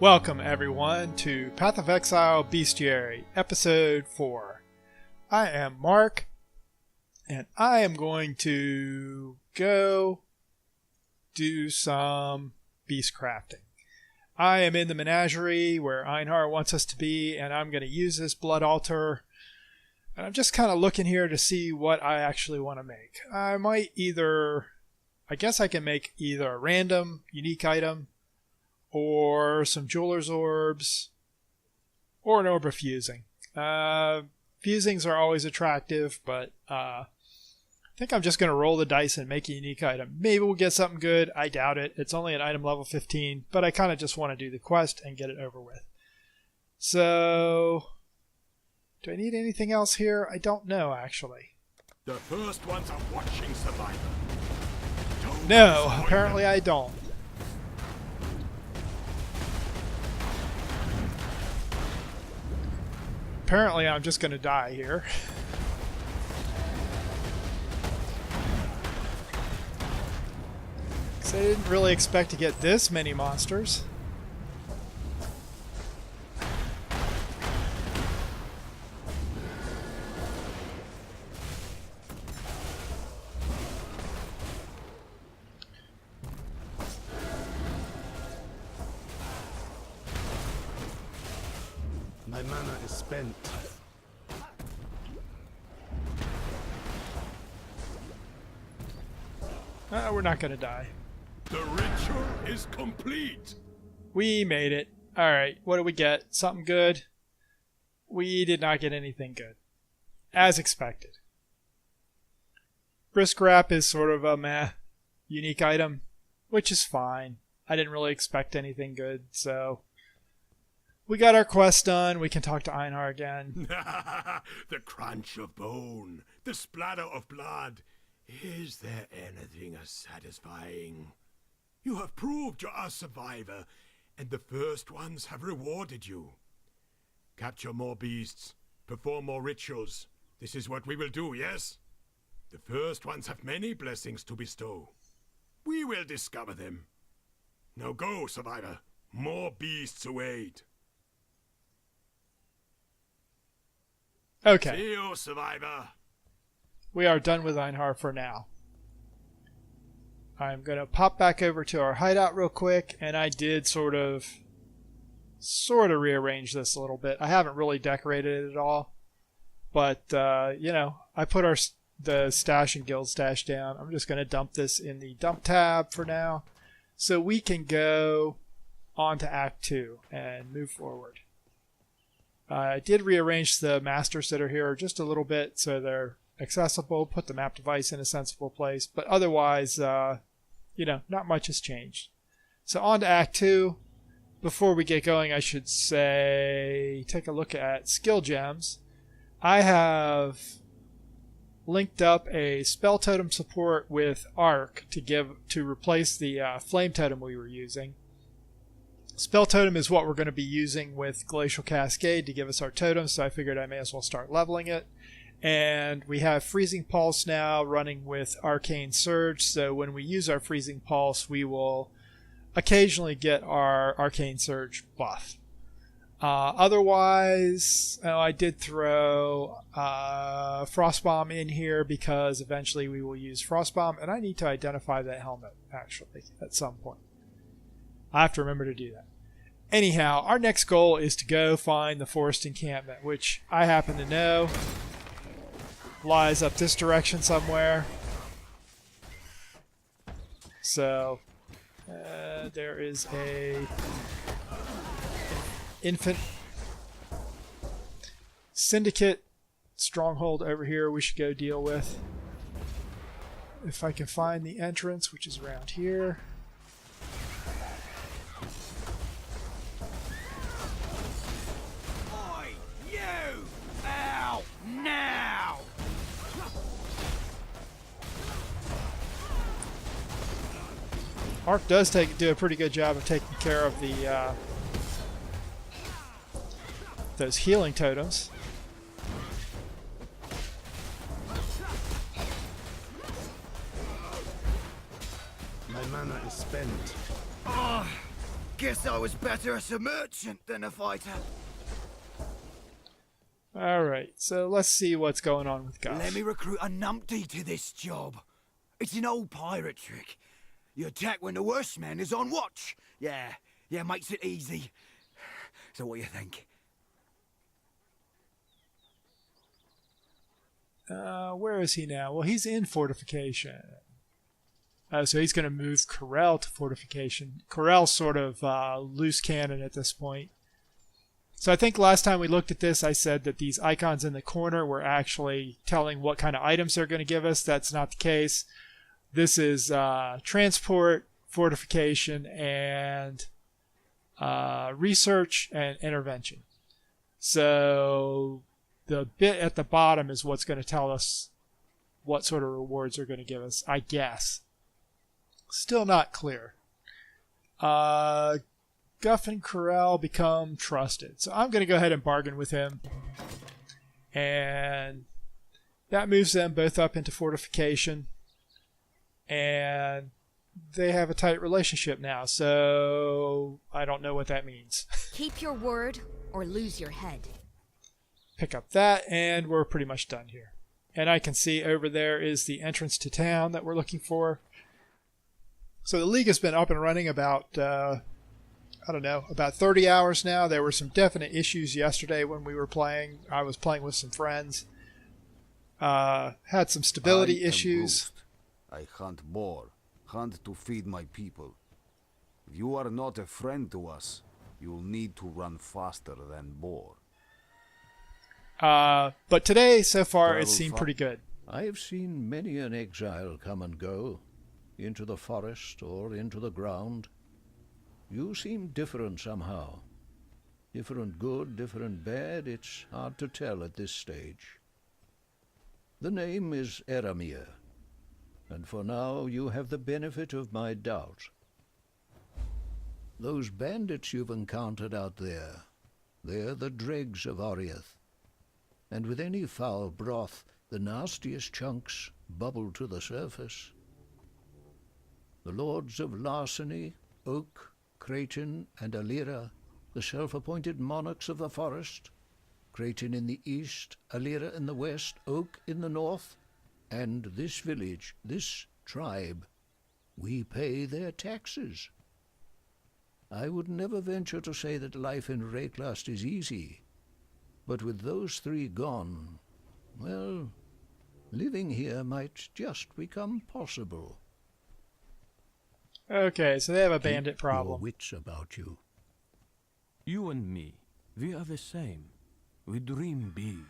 Welcome everyone to Path of Exile Bestiary, Episode 4. I am Mark, and I am going to go do some beast crafting. I am in the menagerie where Einhar wants us to be, and I'm going to use this blood altar. And I'm just kind of looking here to see what I actually want to make. I guess I can make either a random, unique item, or some jeweler's orbs, or an orb of fusing. Fusings are always attractive, but I think I'm just going to roll the dice and make a unique item. Maybe we'll get something good. I doubt it. It's only an item level 15, but I kind of just want to do the quest and get it over with. So, do I need anything else here? I don't know, actually. The first ones are watching Survivor. No, apparently I don't. Apparently I'm just going to die here. Because I didn't really expect to get this many monsters. My mana is spent. We're not going to die. The ritual is complete. We made it. Alright, what do we get? Something good? We did not get anything good. As expected. Brisk Wrap is sort of a meh unique item, which is fine. I didn't really expect anything good, so we got our quest done. We can talk to Einhar again. The crunch of bone, the splatter of blood. Is there anything as satisfying? You have proved you're a survivor, and the first ones have rewarded you. Capture more beasts, perform more rituals. This is what we will do, yes? The first ones have many blessings to bestow. We will discover them. Now go, survivor. More beasts await. Okay. See you, survivor. We are done with Einhar for now. I'm going to pop back over to our hideout real quick, and I did sort of rearrange this a little bit. I haven't really decorated it at all, but I put the stash and guild stash down. I'm just going to dump this in the dump tab for now, so we can go on to Act 2 and move forward. I did rearrange the masters that are here just a little bit so they're accessible, put the map device in a sensible place, but otherwise, not much has changed. So on to Act 2. Before we get going, I should say, take a look at skill gems. I have linked up a spell totem support with Arc to replace the flame totem we were using. Spell totem is what we're going to be using with Glacial Cascade to give us our totem, so I figured I may as well start leveling it. And we have Freezing Pulse now running with Arcane Surge, so when we use our Freezing Pulse, we will occasionally get our Arcane Surge buff. Otherwise, I did throw Frostbomb in here because eventually we will use Frostbomb, and I need to identify that helmet, actually, at some point. I have to remember to do that. Anyhow, our next goal is to go find the forest encampment, which I happen to know lies up this direction somewhere. So, there is a infant syndicate stronghold over here we should go deal with. If I can find the entrance, which is around here. Now! Arc does do a pretty good job of taking care of the those healing totems. My mana is spent. guess I was better as a merchant than a fighter. Alright, so let's see what's going on with Guff. Let me recruit a numpty to this job. It's an old pirate trick. You attack when the worst man is on watch. Yeah, makes it easy. So what do you think? Where is he now? Well, he's in fortification. So he's going to move Corel to fortification. Corel's sort of loose cannon at this point. So I think last time we looked at this, I said that these icons in the corner were actually telling what kind of items they're going to give us. That's not the case. This is transport, fortification, and research and intervention. So the bit at the bottom is what's going to tell us what sort of rewards they're going to give us, I guess. Still not clear. Guff and Corel become trusted. So I'm going to go ahead and bargain with him. And that moves them both up into fortification. And they have a tight relationship now. So I don't know what that means. Keep your word or lose your head. Pick up that, and we're pretty much done here. And I can see over there is the entrance to town that we're looking for. So the league has been up and running about, about 30 hours now. There were some definite issues yesterday when we were playing. I was playing with some friends. Had some stability issues. I hunt boar, hunt to feed my people. If you are not a friend to us, you'll need to run faster than boar. But today, so far, it seemed pretty good. I have seen many an exile come and go, into the forest or into the ground. You seem different somehow. Different good, different bad, it's hard to tell at this stage. The name is Eramir, and for now you have the benefit of my doubt. Those bandits you've encountered out there, they're the dregs of Oriath. And with any foul broth, the nastiest chunks bubble to the surface. The lords of Larceny, Oak, Creighton, and Alira, the self-appointed monarchs of the forest, Creighton in the east, Alira in the west, Oak in the north, and this village, this tribe, we pay their taxes. I would never venture to say that life in Wraeclast is easy, but with those three gone, well, living here might just become possible. Okay, so they have a bandit Keep your problem. wits about you. You and me, we are the same. We dream big.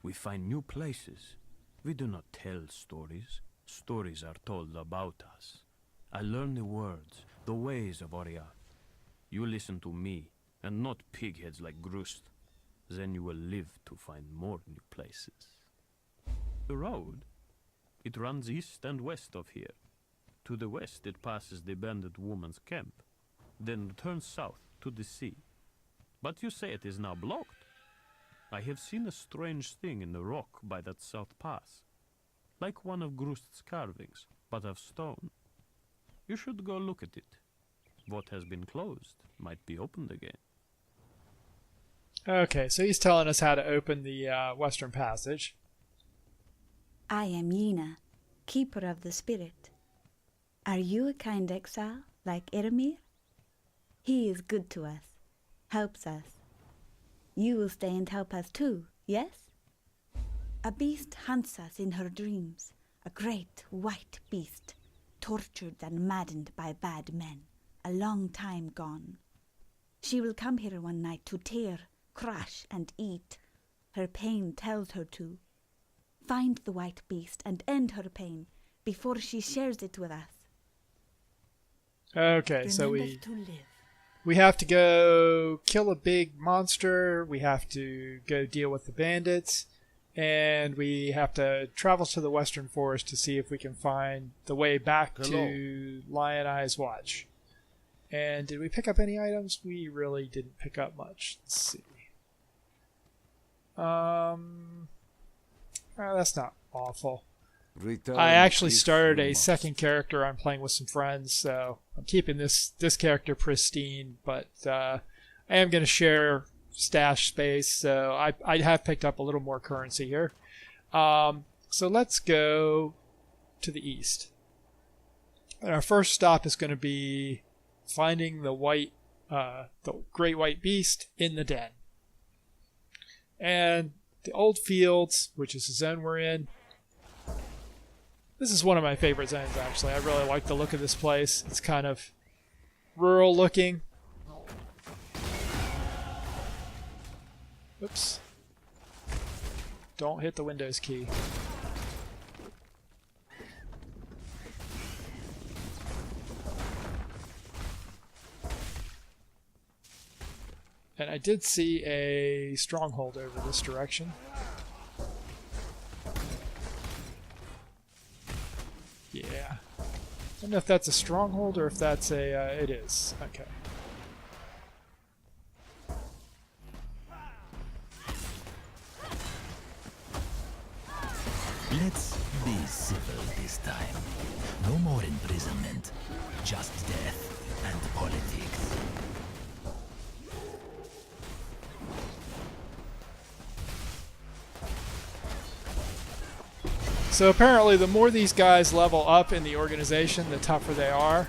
We find new places. We do not tell stories. Stories are told about us. I learn the words, the ways of Oriath. You listen to me, and not pigheads like Grust. Then you will live to find more new places. The road, it runs east and west of here. To the west it passes the bandit woman's camp, then turns south to the sea. But you say it is now blocked. I have seen a strange thing in the rock by that south pass, like one of Grust's carvings, but of stone. You should go look at it. What has been closed might be opened again. Okay, so he's telling us how to open the Western Passage. I am Yena, keeper of the spirit. Are you a kind exile, like Eramir? He is good to us, helps us. You will stay and help us too, yes? A beast hunts us in her dreams, a great white beast, tortured and maddened by bad men, a long time gone. She will come here one night to tear, crush, and eat. Her pain tells her to. Find the white beast and end her pain before she shares it with us. Okay, so Remember to live. we have to go kill a big monster, we have to go deal with the bandits, and we have to travel to the Western Forest to see if we can find the way back to Lion Eye's Watch. And did we pick up any items? We really didn't pick up much. Let's see. That's not awful. Return I actually if started you a must. second character. I'm playing with some friends, so I'm keeping this character pristine, but I am going to share stash space, so I have picked up a little more currency here. So let's go to the east. And our first stop is going to be finding the great white beast in the den. And the old fields, which is the zone we're in. This is one of my favorite zones, actually. I really like the look of this place. It's kind of rural looking. Oops. Don't hit the Windows key. And I did see a stronghold over this direction. Yeah. I don't know if that's a stronghold or if that's a... it is. Okay. Let's be civil this time. No more imprisonment, just death and politics. So apparently the more these guys level up in the organization, the tougher they are.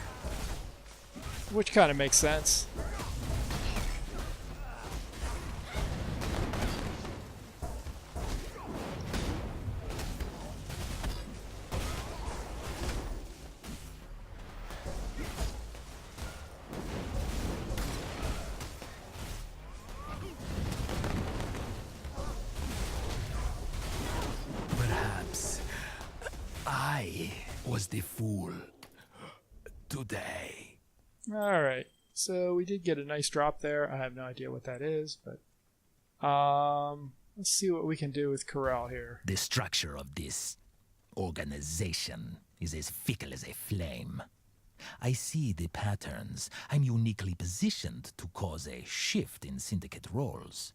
Which kind of makes sense. Perhaps I was the fool today. Alright, so we did get a nice drop there. I have no idea what that is, but let's see what we can do with Corral here. The structure of this organization is as fickle as a flame. I see the patterns. I'm uniquely positioned to cause a shift in syndicate roles.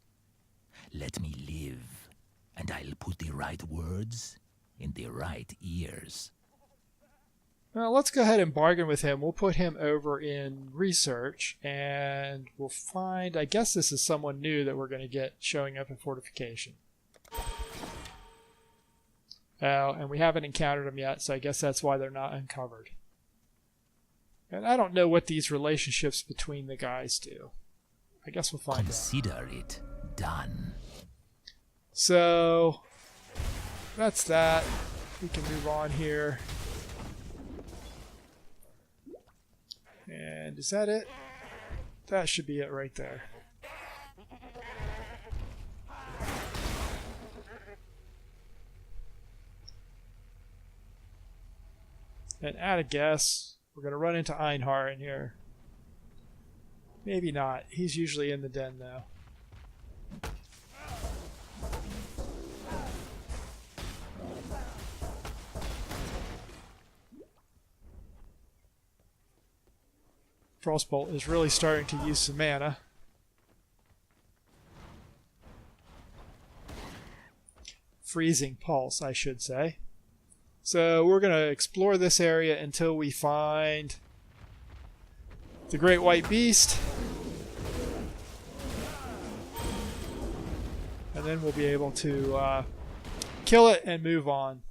Let me live, and I'll put the right words in the right ears. Well, let's go ahead and bargain with him. We'll put him over in research, and we'll find... I guess this is someone new that we're going to get showing up in fortification. And we haven't encountered them yet, so I guess that's why they're not uncovered. And I don't know what these relationships between the guys do. I guess we'll find out. Consider it done. So, that's that. We can move on here. And is that it? That should be it right there. And at a guess, we're going to run into Einhar in here. Maybe not. He's usually in the den, though. Frostbolt is really starting to use some mana. Freezing Pulse, I should say. So we're going to explore this area until we find the Great White Beast. And then we'll be able to kill it and move on.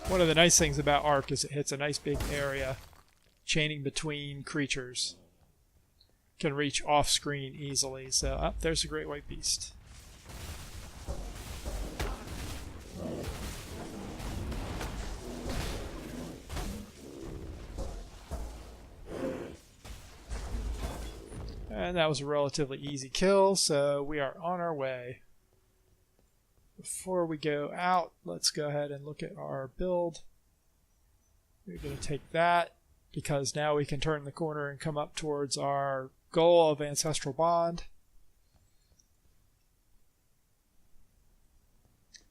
One of the nice things about Arc is it hits a nice big area, chaining between creatures. Can reach off screen easily. So, there's the Great White Beast. And that was a relatively easy kill, so we are on our way. Before we go out, let's go ahead and look at our build. We're going to take that because now we can turn the corner and come up towards our goal of Ancestral Bond.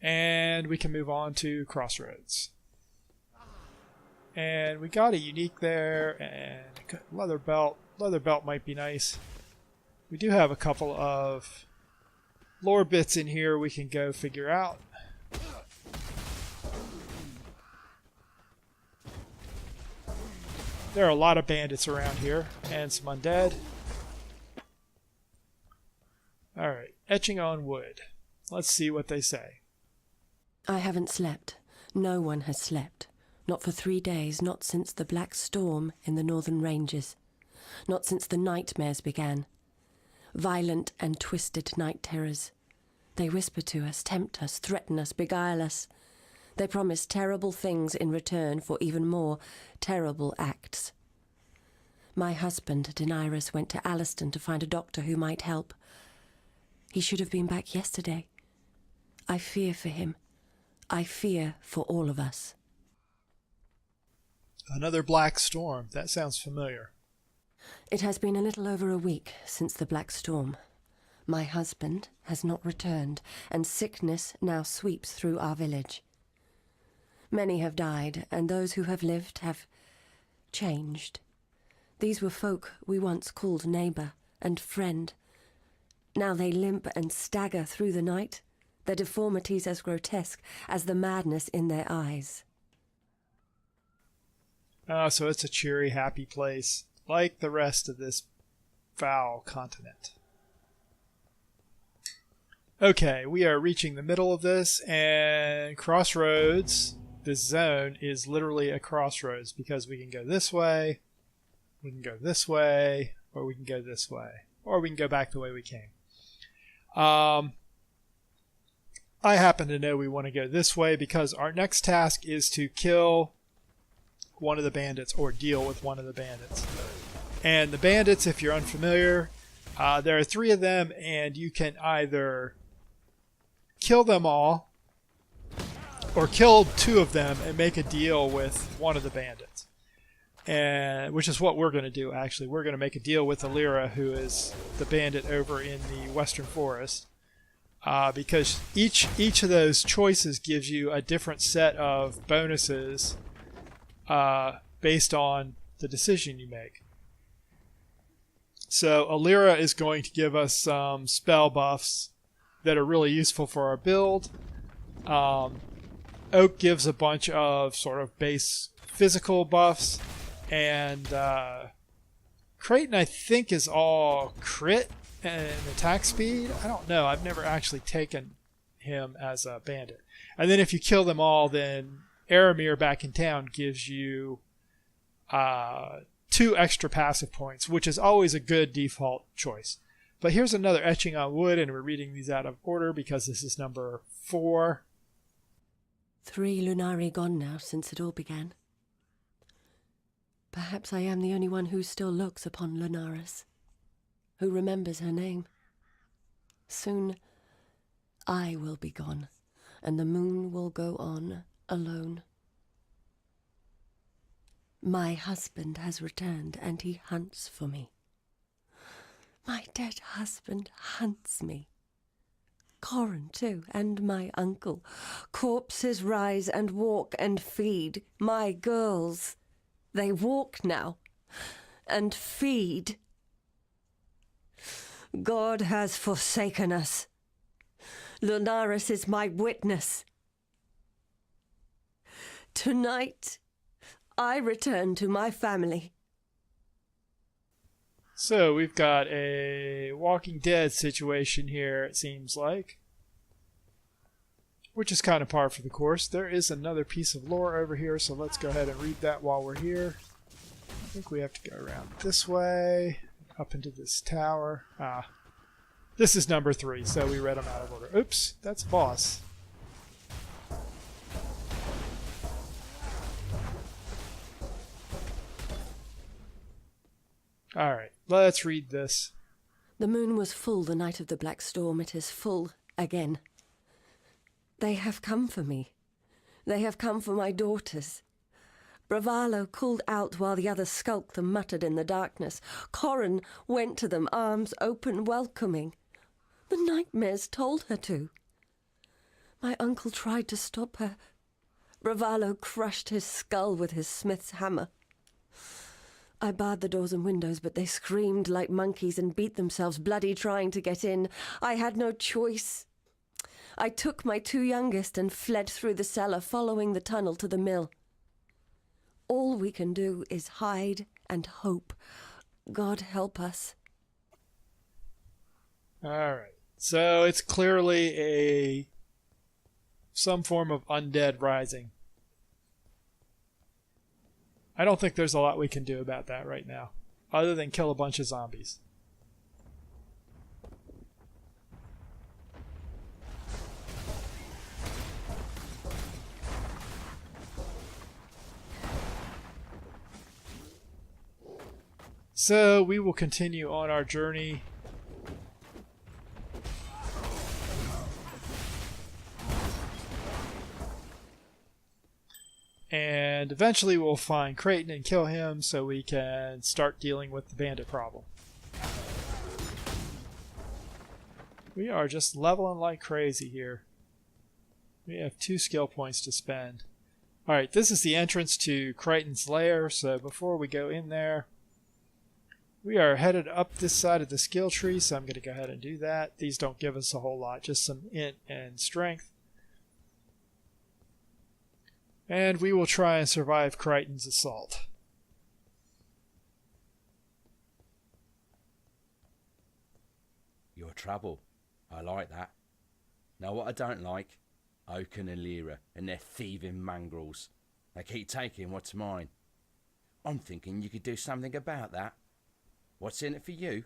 And we can move on to Crossroads. And we got a unique there, and leather belt. Leather belt might be nice. We do have a couple of lore bits in here we can go figure out. There are a lot of bandits around here, and some undead. Alright, etching on wood. Let's see what they say. I haven't slept. No one has slept. Not for 3 days, not since the black storm in the northern ranges. Not since the nightmares began. Violent and twisted night terrors. They whisper to us, tempt us, threaten us, beguile us. They promise terrible things in return for even more terrible acts. My husband, Daenerys, went to Alliston to find a doctor who might help. He should have been back yesterday. I fear for him. I fear for all of us. Another black storm. That sounds familiar. It has been a little over a week since the black storm. My husband has not returned, and sickness now sweeps through our village. Many have died, and those who have lived have changed. These were folk we once called neighbour and friend. Now they limp and stagger through the night, their deformities as grotesque as the madness in their eyes. Oh, so it's a cheery, happy place, like the rest of this foul continent. Okay, we are reaching the middle of this, and crossroads. This zone is literally a crossroads because we can go this way, we can go this way, or we can go this way, or we can go back the way we came. I happen to know we want to go this way because our next task is to kill one of the bandits or deal with one of the bandits. And the bandits, if you're unfamiliar, there are 3 of them, and you can either kill them all or kill 2 of them and make a deal with one of the bandits. And which is what we're going to do, actually. We're going to make a deal with Alira, who is the bandit over in the Western Forest. Because each of those choices gives you a different set of bonuses based on the decision you make. So Alira is going to give us some spell buffs that are really useful for our build. Oak gives a bunch of sort of base physical buffs, and Creighton, I think, is all crit and attack speed. I don't know. I've never actually taken him as a bandit. And then if you kill them all, then Aramir back in town gives you 2 extra passive points, which is always a good default choice. But here's another etching on wood, and we're reading these out of order because this is number 4. 3 Lunari gone now since it all began. Perhaps I am the only one who still looks upon Lunaris, who remembers her name. Soon I will be gone, and the moon will go on alone. My husband has returned, and he hunts for me. My dead husband hunts me. Corin, too, and my uncle. Corpses rise and walk and feed. My girls, they walk now and feed. God has forsaken us. Lunaris is my witness. Tonight, I return to my family. So we've got a Walking Dead situation here, it seems like. Which is kind of par for the course. There is another piece of lore over here, so let's go ahead and read that while we're here. I think we have to go around this way, up into this tower. This is number 3, so we read them out of order. Oops, that's boss. Alright, let's read this. The moon was full the night of the black storm. It is full again. They have come for me. They have come for my daughters. Bravalo called out while the others skulked and muttered in the darkness. Corin went to them, arms open, welcoming. The nightmares told her to. My uncle tried to stop her, Bravalo crushed his skull with his smith's hammer. I barred the doors and windows, but they screamed like monkeys and beat themselves bloody trying to get in. I had no choice. I took my 2 youngest and fled through the cellar, following the tunnel to the mill. All we can do is hide and hope. God help us. Alright. So it's clearly some form of undead rising. I don't think there's a lot we can do about that right now, other than kill a bunch of zombies. So we will continue on our journey. And eventually we'll find Creighton and kill him so we can start dealing with the bandit problem. We are just leveling like crazy here. We have 2 skill points to spend. Alright, this is the entrance to Creighton's lair, so before we go in there, we are headed up this side of the skill tree, so I'm going to go ahead and do that. These don't give us a whole lot, just some int and strength. And we will try and survive Crichton's assault. Your trouble. I like that. Now what I don't like, Oaken and Lyra and their thieving mongrels. They keep taking what's mine. I'm thinking you could do something about that. What's in it for you?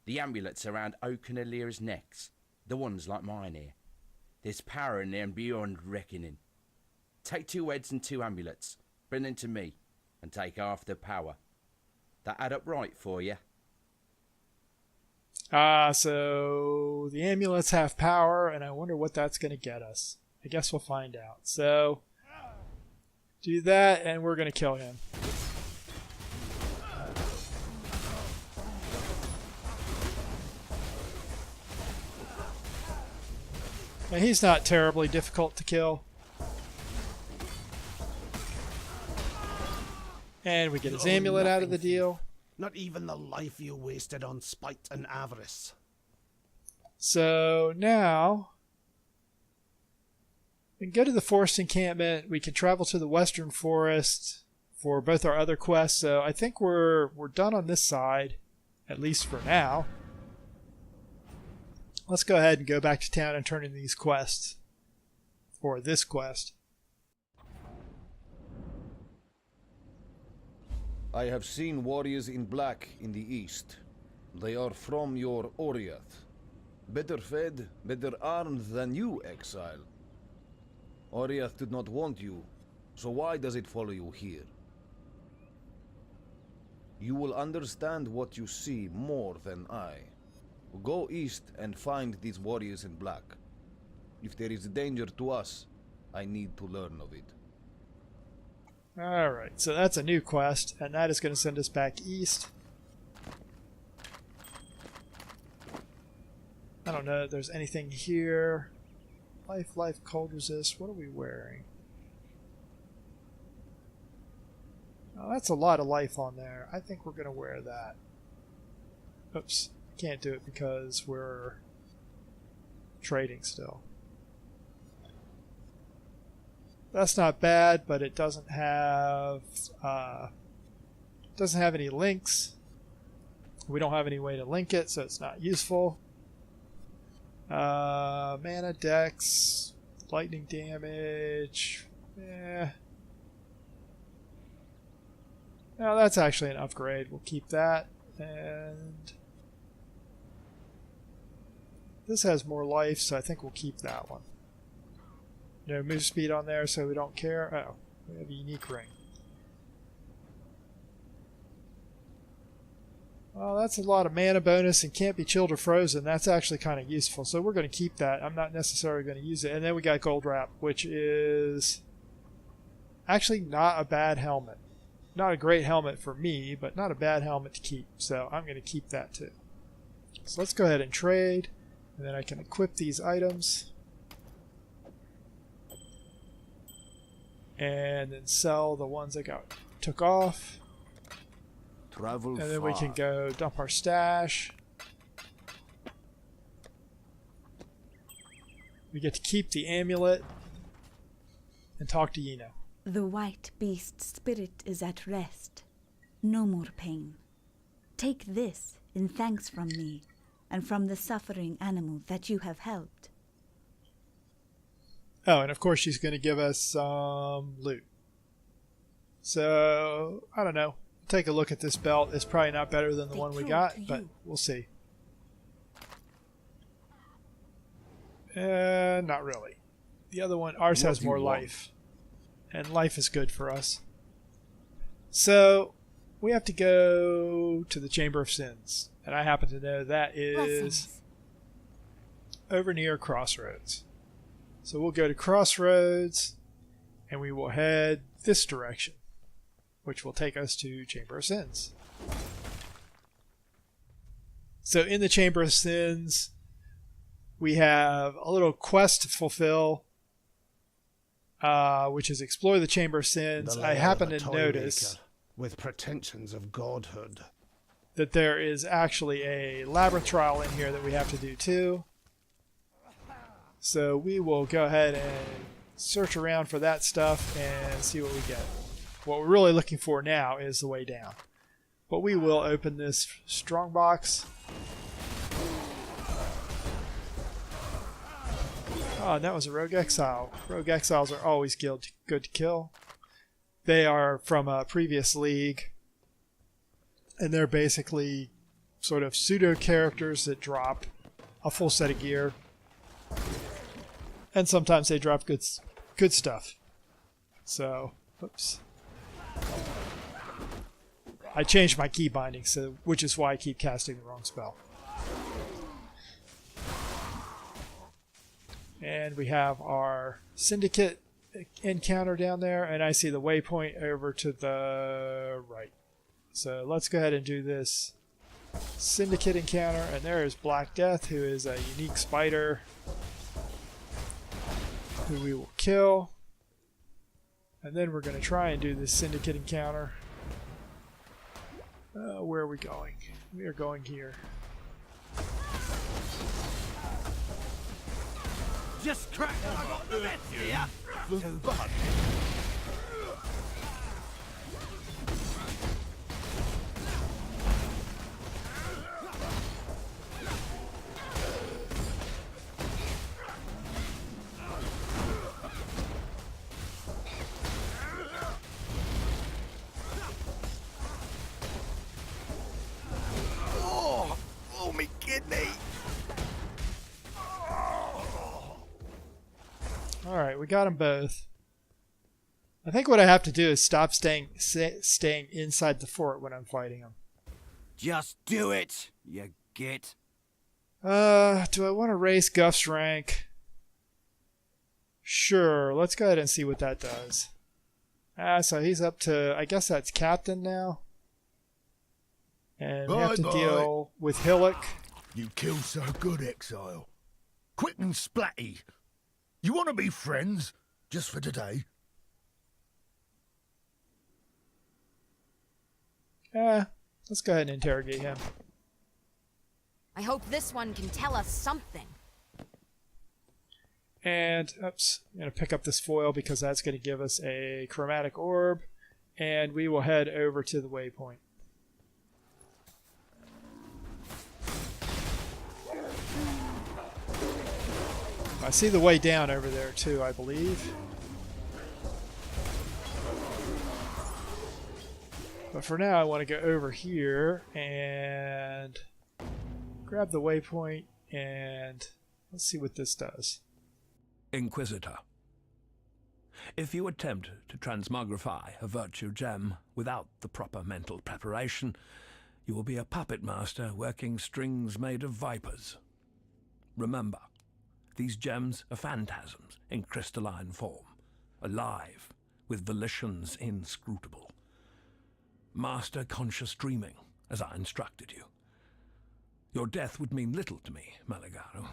The amulets around Oaken and Lyra's necks. The ones like mine here. There's power in them beyond reckoning. Take 2 heads and 2 amulets, bring them to me, and take half the power. That add up right for you? So the amulets have power, and I wonder what that's going to get us. I guess we'll find out. So, do that, and we're going to kill him. Now, he's not terribly difficult to kill. And we get his amulet out of the deal. Not even the life you wasted on spite and avarice. So now we can go to the forest encampment. We can travel to the western forest for both our other quests. So I think we're done on this side, at least for now. Let's go ahead and go back to town and turn in these quests for this quest. I have seen warriors in black in the east. They are from your Oriath. Better fed, better armed than you, Exile. Oriath did not want you, so why does it follow you here? You will understand what you see more than I. Go east and find these warriors in black. If there is danger to us, I need to learn of it. Alright, so that's a new quest, and that is going to send us back east. I don't know if there's anything here. Life, cold resist. What are we wearing? Oh, that's a lot of life on there. I think we're going to wear that. Oops, can't do it because we're trading still. That's not bad, but it doesn't have any links. We don't have any way to link it, so it's not useful. Mana, dex, lightning damage. No, that's actually an upgrade. We'll keep that. And this has more life, so I think we'll keep that one. No move speed on there, so we don't care. Oh, we have a unique ring. Well, that's a lot of mana bonus and can't be chilled or frozen. That's actually kind of useful, so we're going to keep that. I'm not necessarily going to use it. And then we got gold wrap, which is actually not a bad helmet. Not a great helmet for me, but not a bad helmet to keep. So I'm going to keep that too. So let's go ahead and trade, and then I can equip these items. and then sell the ones that took off. Travel And then we can go dump our stash. We get to keep the amulet and talk to Yina. The white beast's spirit is at rest. No more pain. Take this in thanks from me and from the suffering animal that you have helped. Oh, and of course she's going to give us some loot. So, I don't know. Take a look at this belt. It's probably not better than the one we got, but we'll see. Not really. The other one, ours has more life. And life is good for us. So, we have to go to the Chamber of Sins. And I happen to know that is over near Crossroads. So we'll go to Crossroads, and we will head this direction, which will take us to Chamber of Sins. So in the Chamber of Sins, we have a little quest to fulfill, which is explore the Chamber of Sins. I happen to notice, with pretensions of godhood, that there is actually a labyrinth trial in here that we have to do too. So we will go ahead and search around for that stuff and see what we get. What we're really looking for now is the way down. But we will open this strongbox. Oh, and that was a Rogue Exile. Rogue Exiles are always good to kill. They are from a previous league. And they're basically sort of pseudo characters that drop a full set of gear. And sometimes they drop good stuff. So, oops. I changed my key binding, so which is why I keep casting the wrong spell. And we have our Syndicate encounter down there, and I see the waypoint over to the right. So let's go ahead and do this Syndicate encounter, and there is Black Death, who is a unique spider who we will kill. And then we're going to try and do this Syndicate encounter. Where are we going? We are going here. Just crack! I got the best here! Too bad. Oh, me kidney! Alright, we got them both. I think what I have to do is stop staying inside the fort when I'm fighting them. Just do it, you git. Do I want to raise Guff's rank? Sure, let's go ahead and see what that does. So he's up to, I guess that's Captain now. And we have to deal with Hillock. You kill so good, Exile. Quick and splatty. You want to be friends, just for today? Let's go ahead and interrogate him. I hope this one can tell us something. And, oops, I'm going to pick up this foil because that's going to give us a chromatic orb. And we will head over to the waypoint. I see the way down over there too, I believe. But for now, I want to go over here and grab the waypoint, and let's see what this does. Inquisitor. If you attempt to transmogrify a virtue gem without the proper mental preparation, you will be a puppet master working strings made of vipers. Remember, these gems are phantasms in crystalline form, alive, with volitions inscrutable. Master conscious dreaming, as I instructed you. Your death would mean little to me, Malagaro.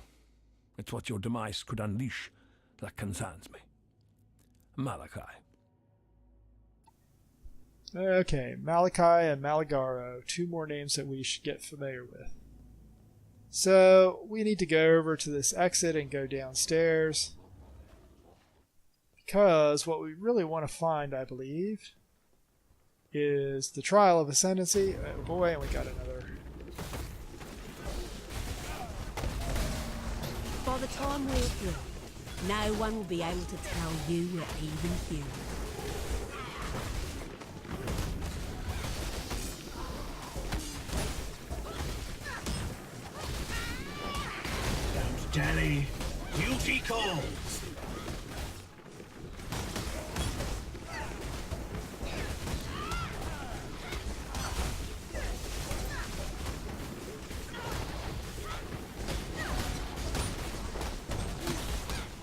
It's what your demise could unleash that concerns me. Malachi, Okay, Malachi and Malagaro, two more names that we should get familiar with. So we need to go over to this exit and go downstairs, because what we really want to find, I believe, is the Trial of Ascendancy. Oh boy, and we got another. By the time we're through, no one will be able to tell you we're even human. Don't dally. Duty calls.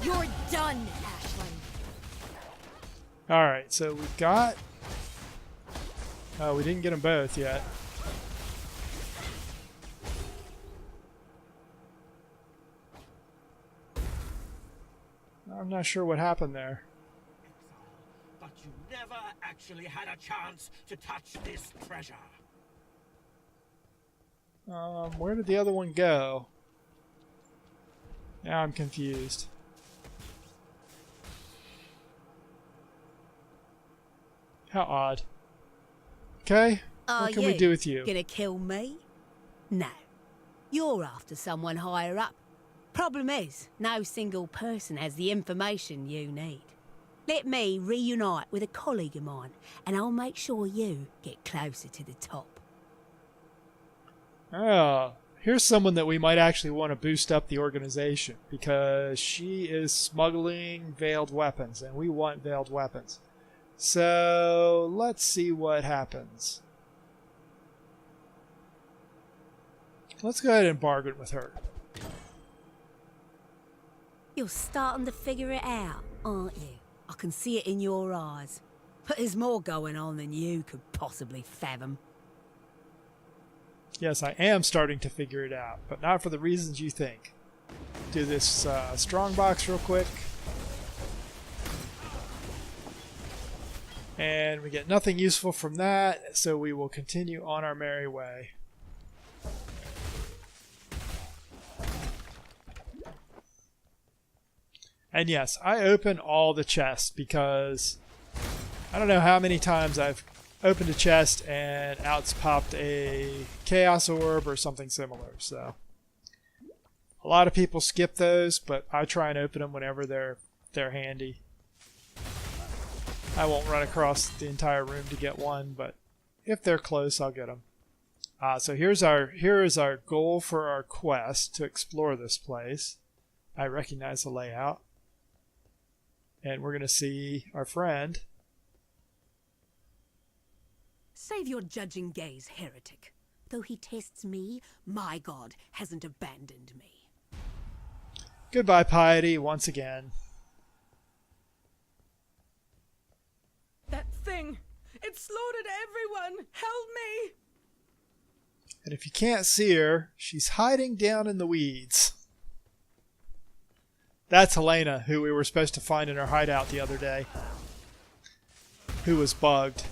You're done, Ashlyn. Alright, so we've got... Oh, we didn't get them both yet. I'm not sure what happened there. But you never actually had a chance to touch this treasure. Where did the other one go? Now I'm confused. How odd. Okay, what can we do with you? Gonna kill me? No. You're after someone higher up. Problem is, no single person has the information you need. Let me reunite with a colleague of mine, and I'll make sure you get closer to the top. Oh, here's someone that we might actually want to boost up the organization, because she is smuggling veiled weapons, and we want veiled weapons. So let's see what happens. Let's go ahead and bargain with her. You're starting to figure it out, aren't you? I can see it in your eyes. But there's more going on than you could possibly fathom. Yes, I am starting to figure it out, but not for the reasons you think. Do this strongbox real quick. And we get nothing useful from that, so we will continue on our merry way. And yes, I open all the chests because I don't know how many times I've opened a chest and out's popped a chaos orb or something similar. So a lot of people skip those, but I try and open them whenever they're handy. I won't run across the entire room to get one, but if they're close, I'll get them. So here is our goal for our quest, to explore this place. I recognize the layout. And we're going to see our friend. Save your judging gaze, heretic. Though he tests me, my god hasn't abandoned me. Goodbye, piety, once again. That thing! It slaughtered everyone! Help me! And if you can't see her, she's hiding down in the weeds. That's Helena, who we were supposed to find in her hideout the other day. Who was bugged.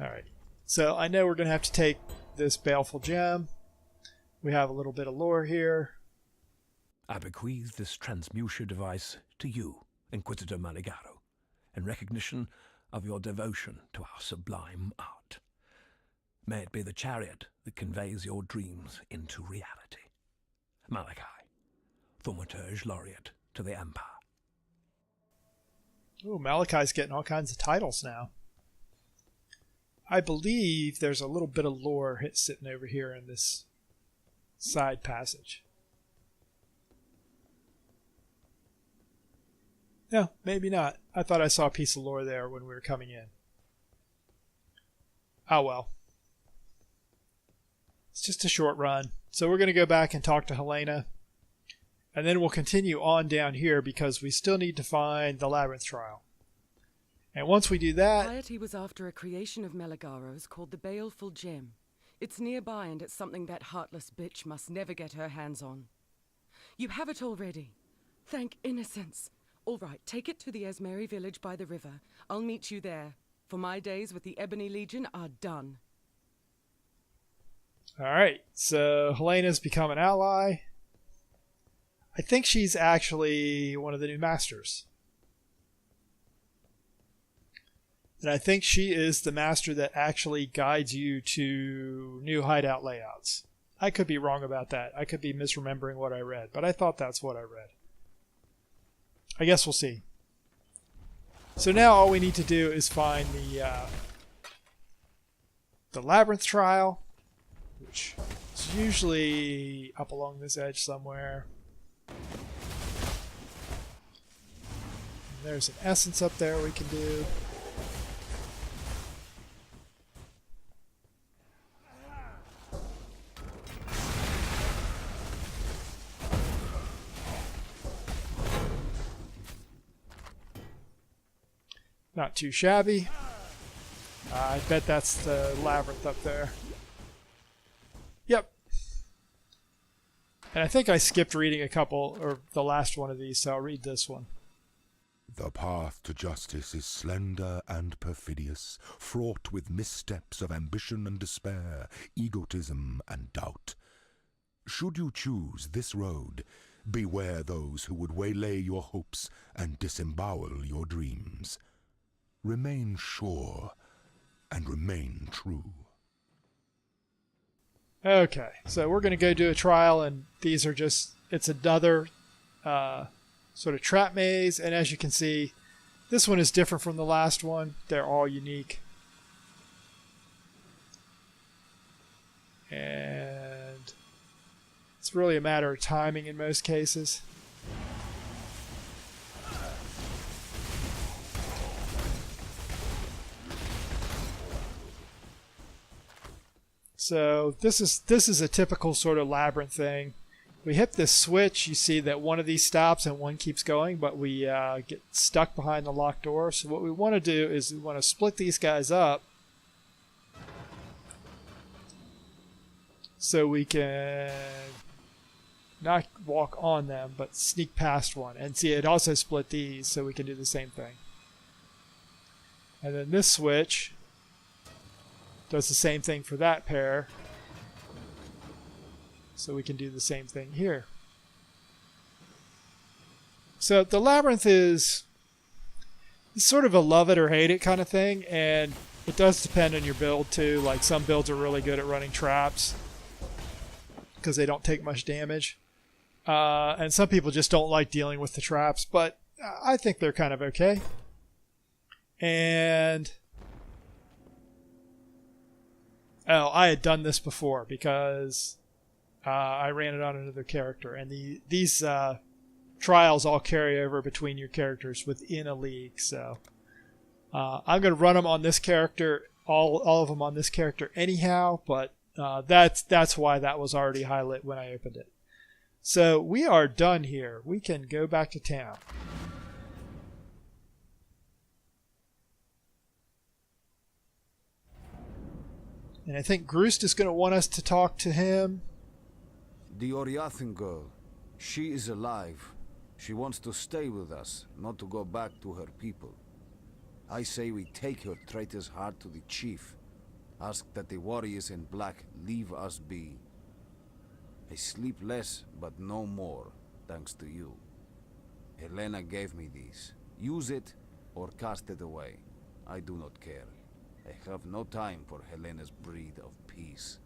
Alright. So I know we're going to have to take this baleful gem. We have a little bit of lore here. I bequeath this transmuter device to you, Inquisitor Malagaro, in recognition of your devotion to our sublime art. May it be the chariot that conveys your dreams into reality. Malachi, Thaumaturge Laureate to the Empire. Ooh, Malachi's getting all kinds of titles now. I believe there's a little bit of lore sitting over here in this side passage. No, maybe not. I thought I saw a piece of lore there when we were coming in. Oh well. It's just a short run. So we're going to go back and talk to Helena. And then we'll continue on down here because we still need to find the Labyrinth Trial. And once we do that... Piety was after a creation of Malagaro's called the Baleful Gem. It's nearby, and it's something that heartless bitch must never get her hands on. You have it already. Thank innocence. All right, take it to the Esmeri village by the river. I'll meet you there, for my days with the Ebony Legion are done. Alright, so Helena's become an ally. I think she's actually one of the new masters. And I think she is the master that actually guides you to new hideout layouts. I could be wrong about that. I could be misremembering what I read, but I thought that's what I read. I guess we'll see. So now all we need to do is find the labyrinth trial, which is usually up along this edge somewhere. And there's an essence up there we can do. Not too shabby. I bet that's the labyrinth up there. Yep. And I think I skipped reading a couple, or the last one of these, so I'll read this one. The path to justice is slender and perfidious, fraught with missteps of ambition and despair, egotism and doubt. Should you choose this road, beware those who would waylay your hopes and disembowel your dreams. Remain sure and remain true. Okay, so we're going to go do a trial, and these are just, it's another sort of trap maze, and as you can see, this one is different from the last one. They're all unique. And it's really a matter of timing in most cases. So this is a typical sort of labyrinth thing. We hit this switch, you see that one of these stops and one keeps going, but we get stuck behind the locked door. So what we want to do is we want to split these guys up so we can not walk on them, but sneak past one. And see, it also split these, so we can do the same thing. And then this switch does the same thing for that pair. So we can do the same thing here. So the labyrinth is sort of a love it or hate it kind of thing, and it does depend on your build too. Like some builds are really good at running traps because they don't take much damage. And some people just don't like dealing with the traps, but I think they're kind of okay. And oh, I had done this before because I ran it on another character, and these trials all carry over between your characters within a league. So I'm going to run them on this character, all of them on this character anyhow, but that's why that was already highlighted when I opened it. So we are done here. We can go back to town. And I think Groost is going to want us to talk to him. The Oriathan girl, she is alive. She wants to stay with us, not to go back to her people. I say we take her traitor's heart to the chief. Ask that the warriors in black leave us be. I sleep less, but no more, thanks to you. Helena gave me these. Use it or cast it away. I do not care. I have no time for Helena's breed of peace.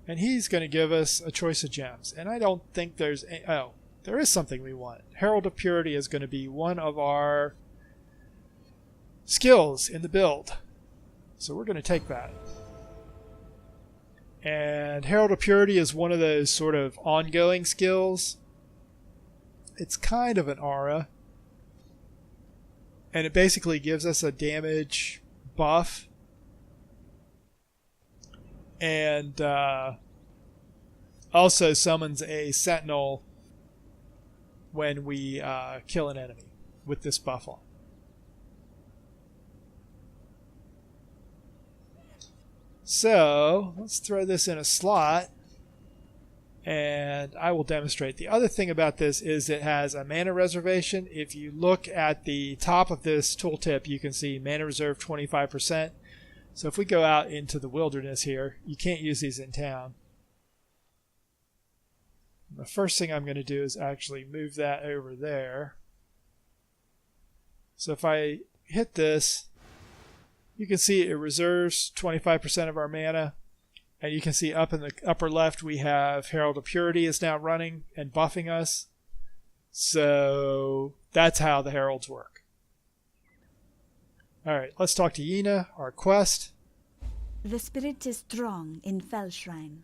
And he's going to give us a choice of gems. And I don't think there's... Oh, there is something we want. Herald of Purity is going to be one of our skills in the build. So we're going to take that. And Herald of Purity is one of those sort of ongoing skills. It's kind of an aura. And it basically gives us a damage buff. And also summons a sentinel when we kill an enemy with this buff on. So let's throw this in a slot, and I will demonstrate. The other thing about this is it has a mana reservation. If you look at the top of this tooltip, you can see mana reserve 25%. So if we go out into the wilderness here, you can't use these in town. The first thing I'm going to do is actually move that over there. So if I hit this, you can see it reserves 25% of our mana. And you can see up in the upper left we have Herald of Purity is now running and buffing us. So that's how the Heralds work. Alright, let's talk to Yena, our quest. The spirit is strong in Fellshrine.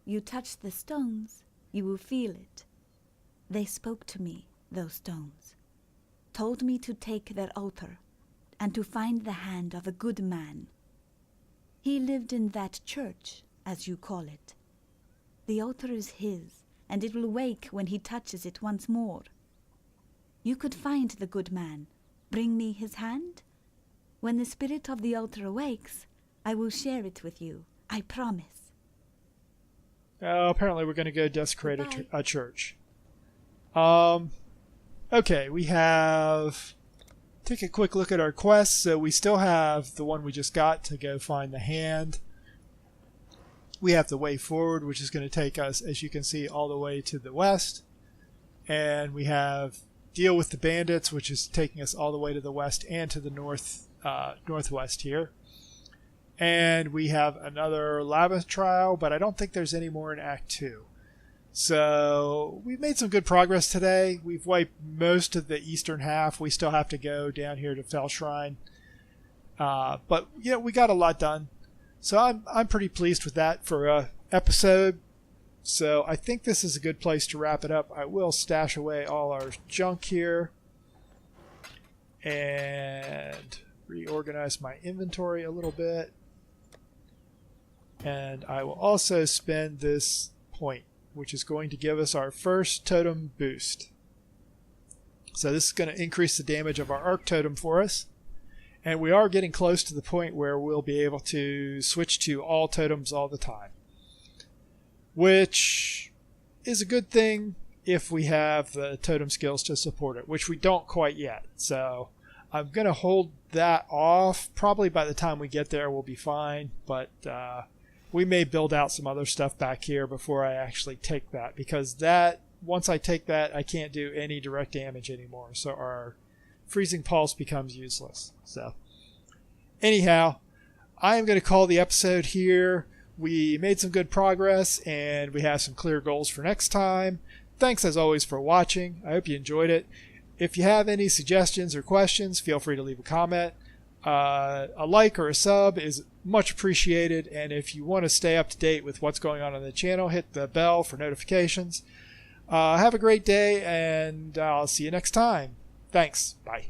You touch the stones, you will feel it. They spoke to me, those stones. Told me to take their altar and to find the hand of a good man. He lived in that church, as you call it. The altar is his, and it will wake when he touches it once more. You could find the good man. Bring me his hand. When the spirit of the altar awakes, I will share it with you. I promise. Apparently we're going to go desecrate a church. Okay, we have... Take a quick look at our quests. So we still have the one we just got to go find the hand. We have the way forward, which is going to take us, as you can see, all the way to the west. And we have deal with the bandits, which is taking us all the way to the west and to the northwest here. And we have another labyrinth trial, but I don't think there's any more in Act 2. So we've made some good progress today. We've wiped most of the eastern half. We still have to go down here to Fellshrine. But yeah, we got a lot done. So I'm pretty pleased with that for a episode. So I think this is a good place to wrap it up. I will stash away all our junk here and reorganize my inventory a little bit. And I will also spend this point, which is going to give us our first totem boost. So this is going to increase the damage of our arc totem for us. And we are getting close to the point where we'll be able to switch to all totems all the time, which is a good thing if we have the totem skills to support it, which we don't quite yet. So I'm going to hold that off. Probably by the time we get there we'll be fine, but we may build out some other stuff back here before I actually take that, because that, once I take that, I can't do any direct damage anymore. So our freezing pulse becomes useless. So anyhow, I am going to call the episode here. We made some good progress and we have some clear goals for next time. Thanks as always for watching. I hope you enjoyed it. If you have any suggestions or questions, feel free to leave a comment. A like or a sub is much appreciated, and if you want to stay up to date with what's going on the channel, hit the bell for notifications. Have a great day, and I'll see you next time. Thanks. Bye.